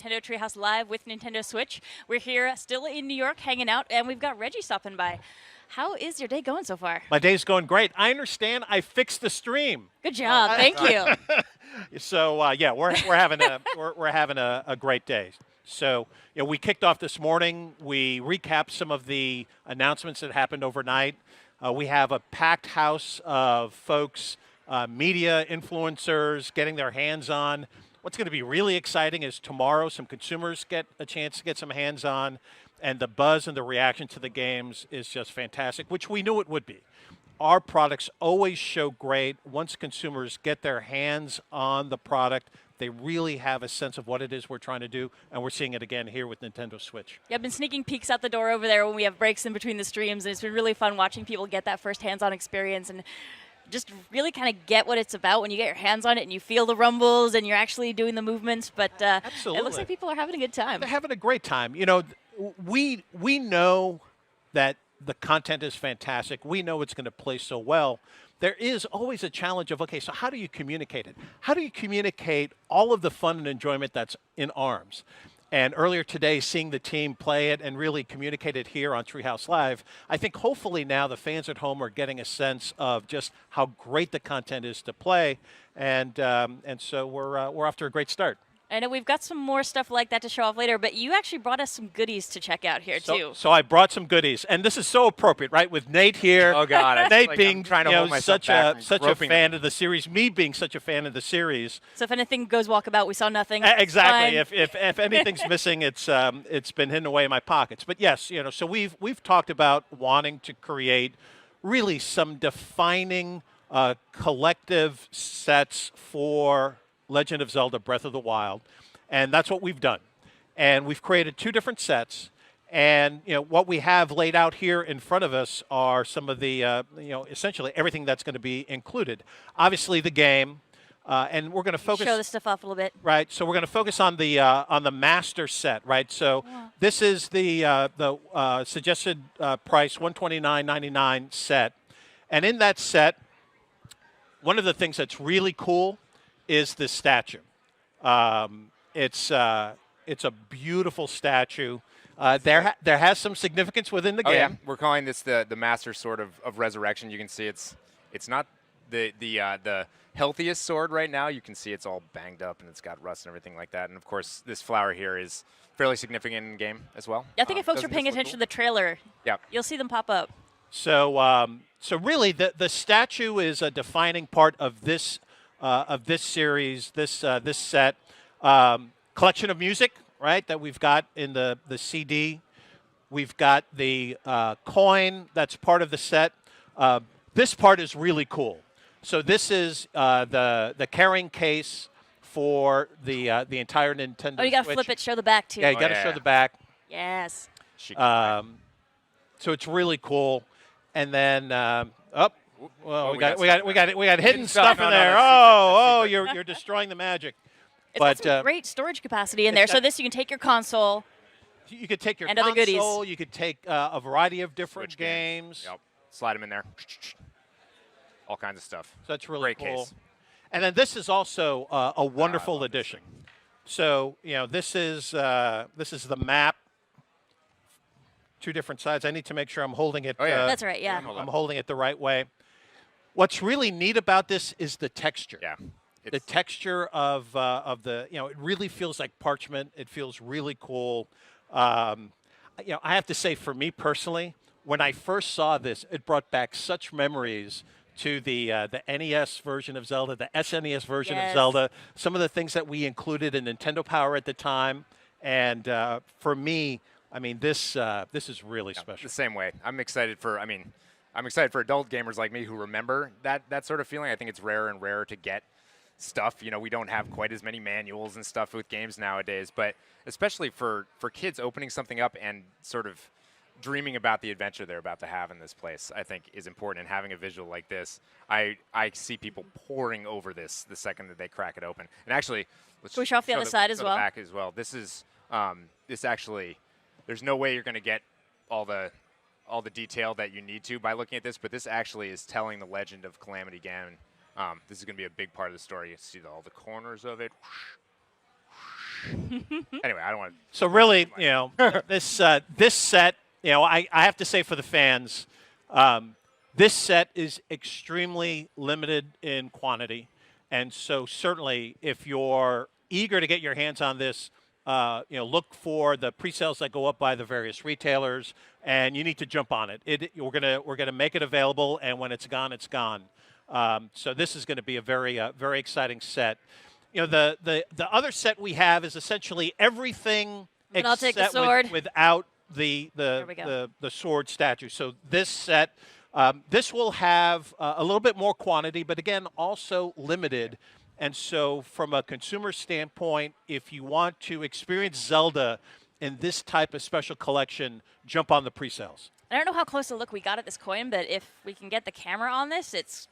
Nintendo Treehouse Live with Nintendo Switch. We're here still in New York hanging out, and we've got Reggie stopping by. How is your day going so far? My day's going great. I understand I fixed the stream. Good job. Thank you. So yeah, we're having a great day. So we kicked off this morning. We recapped some of the announcements that happened overnight. We have a packed house of folks, media influencers, getting their hands on. What's going to be really exciting is tomorrow some consumers get a chance to get some hands on, and the buzz and the reaction to the games is just fantastic, which we knew it would be. Our products always show great. Once consumers get their hands on the product, they really have a sense of what it is we're trying to do, and we're seeing it again here with Nintendo Switch. Yeah, I've been sneaking peeks out the door over there when we have breaks in between the streams, and it's been really fun watching people get that first hands-on experience and just really kind of get what it's about when you get your hands on it and you feel the rumbles and you're actually doing the movements. But Absolutely. It looks like people are having a good time. They're having a great time. We know that the content is fantastic. We know it's going to play so well. There is always a challenge of, okay, so how do you communicate it? How do you communicate all of the fun and enjoyment that's in ARMS? And earlier today, seeing the team play it and really communicate it here on Treehouse Live, I think hopefully now the fans at home are getting a sense of just how great the content is to play. And so we're off to a great start. I know we've got some more stuff like that to show off later, but you actually brought us some goodies to check out here, too. So I brought some goodies, and this is so appropriate, right, with Nate here. Oh, God. Nate being trying to hold myself such a back fan of the series, me being such a fan of the series. So if anything goes walkabout, we saw nothing. Exactly. If anything's missing, it's been hidden away in my pockets. But yes, so we've talked about wanting to create really some defining collective sets for Legend of Zelda Breath of the Wild, and that's what we've done. And we've created two different sets, and what we have laid out here in front of us are some of the essentially everything that's going to be included. Obviously the game, and we're going to focus. Show this stuff off a little bit. Right. So we're going to focus on the master set. Right. So this is the suggested price $129.99 set, and in that set, one of the things that's really cool is this statue. It's a beautiful statue. There has some significance within the game. Yeah. We're calling this the Master Sword of Resurrection. You can see it's not the healthiest sword right now. You can see it's all banged up and it's got rust and everything like that. And of course, this flower here is fairly significant in game as well. I think if folks are paying attention to the trailer, you'll see them pop up. So really, the statue is a defining part of this series, this set. Collection of music, right, that we've got in the CD. We've got the coin that's part of the set. This part is really cool. So this is the carrying case for the entire Nintendo Oh, you got to Switch. flip it, show the back, too. Yeah, you got to show the back. Yes. So it's really cool. And then, we got hidden stuff in there. You're destroying the magic. It's got some great storage capacity in there. So this, you can take your console. You could take your and console. Other goodies. You could take a variety of different games. Yep. Slide them in there. All kinds of stuff. So that's really cool. Case. And then this is also a wonderful addition. So this is the map. Two different sides. I need to make sure I'm holding it. That's right. Yeah. I'm holding it the right way. What's really neat about this is the texture. Yeah. The texture of the it really feels like parchment. It feels really cool. I have to say, for me personally, when I first saw this, it brought back such memories to the NES version of Zelda, the SNES version of Zelda. Some of the things that we included in Nintendo Power at the time, and for me, I mean, this is really special. The same way. I'm excited for adult gamers like me who remember that sort of feeling. I think it's rarer and rarer to get stuff. We don't have quite as many manuals and stuff with games nowadays, but especially for kids opening something up and sort of dreaming about the adventure they're about to have in this place, I think is important. And having a visual like this, I see people pouring over this the second that they crack it open. And actually, let's push off the other side as well. Back as well. This is this actually. There's no way you're going to get all the detail that you need to by looking at this, but this actually is telling the legend of Calamity Ganon. This is going to be a big part of the story. You see all the corners of it. Anyway, I don't want to. So really, this set, I have to say for the fans, this set is extremely limited in quantity, and so certainly if you're eager to get your hands on this, look for the pre-sales that go up by the various retailers, and you need to jump on it. We're gonna make it available, and when it's gone, it's gone. So this is going to be a very very exciting set. The other set we have is essentially everything And I'll take the except sword. without the we go. sword statue. So this set, this will have a little bit more quantity, but again, also limited. And so from a consumer standpoint, if you want to experience Zelda in this type of special collection, jump on the pre-sales. I don't know how close a look we got at this coin, but if we can get the camera on this, it's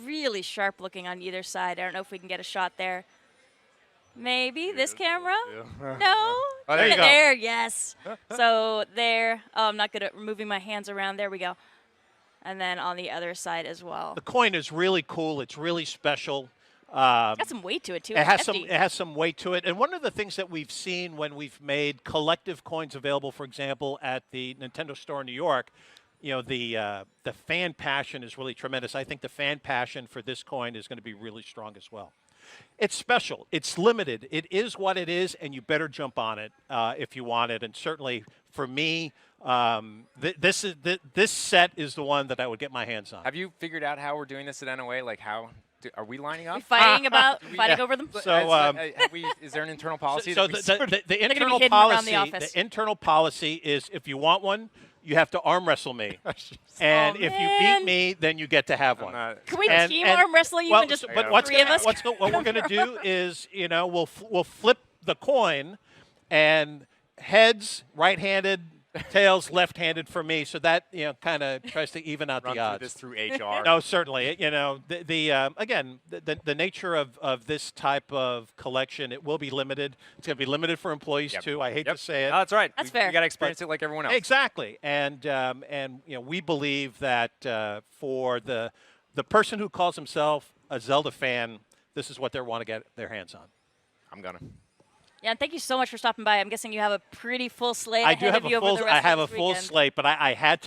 really sharp looking on either side. I don't know if we can get a shot there. Maybe this camera? No? Oh, there you go. There, yes. So there. Oh, I'm not good at moving my hands around. There we go. And then on the other side as well. The coin is really cool. It's really special. It's got some weight to it, too. It It's has some weight to it. And one of the things that we've seen when we've made collective coins available, for example, at the Nintendo store in New York, the fan passion is really tremendous. I think the fan passion for this coin is going to be really strong as well. It's special. It's limited. It is what it is, and you better jump on it if you want it. And certainly for me, this set is the one that I would get my hands on. Have you figured out how we're doing this at NOA? Like are we lining up? We fighting over them? So is there an internal policy? So that the gonna be internal hidden around policy, the office. the internal policy is if you want one, you have to arm wrestle me, and if you man. beat me, then you get to have one. Can we And- team and- arm wrestle you well, and just but what's three of gonna, us? what we're going to do is, we'll flip the coin, and heads right-handed, tails left-handed for me. So that kind of tries to even out run the through odds. this through HR. No, certainly. Again, the nature of this type of collection, it will be limited. It's going to be limited for employees Yep. too. I hate Yep. to say it. No, that's right. That's fair. You got to experience it like everyone else. Exactly, and we believe that for the person who calls himself a Zelda fan, this is what they want to get their hands on. I'm gonna. Yeah, and thank you so much for stopping by. I'm guessing you have a pretty full slate I do ahead have of you a over full. the rest I have of a this full weekend. slate, but I had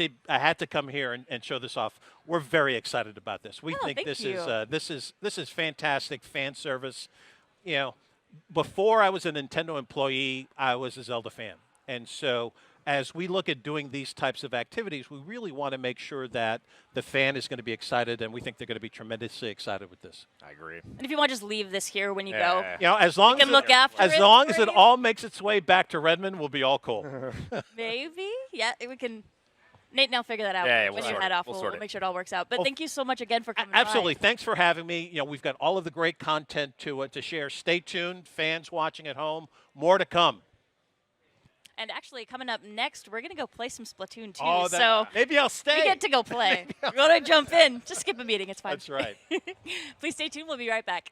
to come here and show this off. We're very excited about this. We think thank this you. is fantastic fan service. Before I was a Nintendo employee, I was a Zelda fan, and so as we look at doing these types of activities, we really want to make sure that the fan is going to be excited, and we think they're going to be tremendously excited with this. I agree. And if you want to just leave this here when you Yeah. go, As long can as look after as it long as for it you. all makes its way back to Redmond, we'll be all cool. maybe. Yeah, we can. Nate and I'll figure that out Yeah, when we'll you sort head it. off. We'll We'll sort it. make sure it all works out. But Well, thank you so much again for coming Absolutely. by. Thanks for having me. We've got all of the great content to share. Stay tuned, fans watching at home. More to come. And actually, coming up next, we're going to go play some Splatoon 2. Oh, so maybe I'll stay. we get to go play. We're going to jump in. Just skip a meeting. It's fine. That's right. Please stay tuned. We'll be right back.